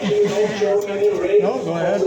No, go ahead.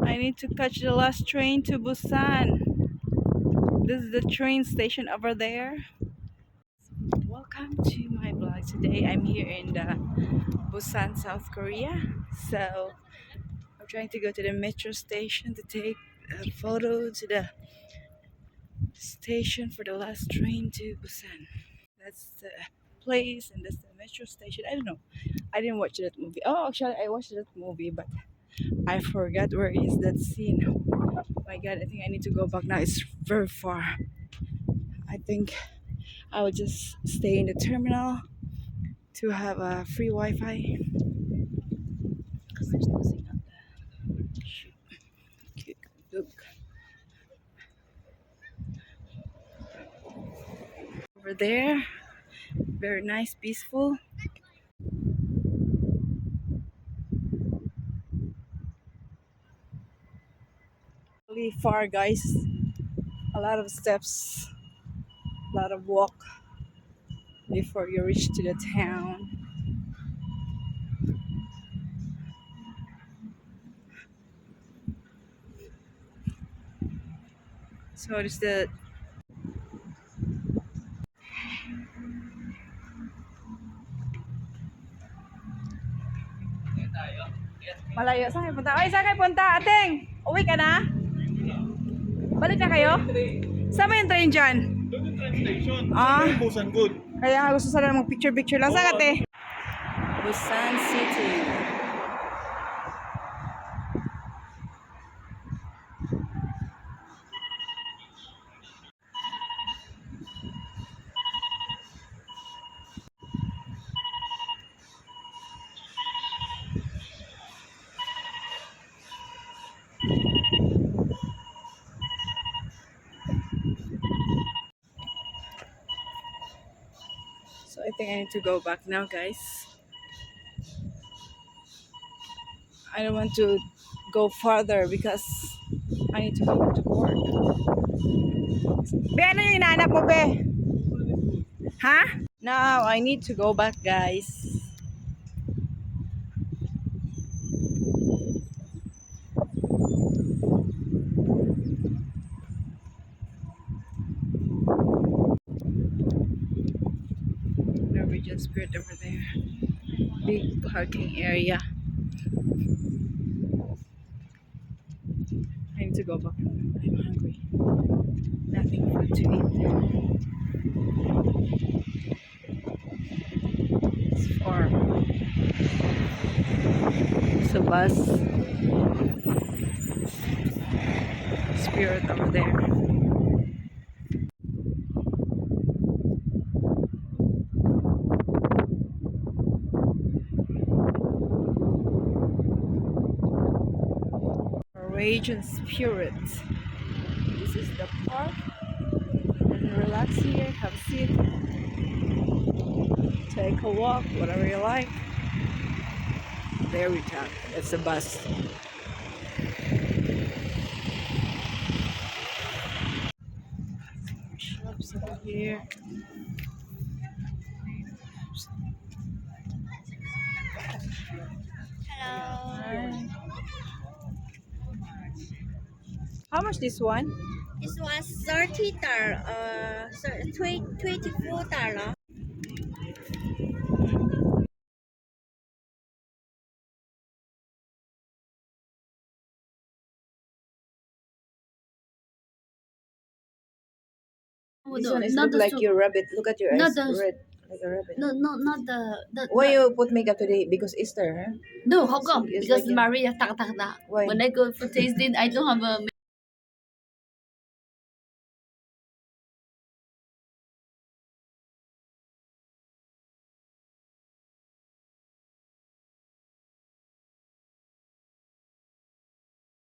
I need to catch the last train to Busan. This is the train station over there. Welcome to my vlog. Today I'm here in the Busan, South Korea. So I'm trying to go to the metro station to take a photo to the station for the last train to Busan. That's the place and that's the metro station. I don't know. I didn't watch that movie. Oh, actually, I watched that movie, but I forgot where is that scene. Oh my God, I think I need to go back now. It's very far. I think I will just stay in the terminal to have a free Wi-Fi. There's nothing on the shoot. Look over there. Very nice, peaceful. Really far, guys. A lot of steps, a lot of walk before you reach to the town. So it's the malayo. Saan kayo punta? Ay, saan kayo punta? Ateng, uwi ka na? Balik na kayo? Saan ba yung train dyan? Doon yung train station. Ah, Busan good. kaya gusto sana mag-picture-picture lang. Saan ka, te? Busan City. So I think I need to go back now, guys. I don't want to go farther because I need to go back to work. Be, ano yung inaanap mo, be? Ha? Now I need to go back, guys. Norwegian Spirit over there. Big parking area. I need to go back. I'm hungry. Nothing food to eat. It's far. It's a bus. Spirit over there. Norwegian Spirit. This is the park. And relax here, have a seat, take a walk, whatever you like. There we go. It's a bus. Shops over here. Hello. How much this one? This was $30, $24. This the, one is not look the like soup, your rabbit. Look at your not eyes, the red like a rabbit. no no not the Why not, you put makeup today? Because Easter, huh? no how come? See, it's Because like Maria tak tak tak. why? When I go for tasting, I don't have a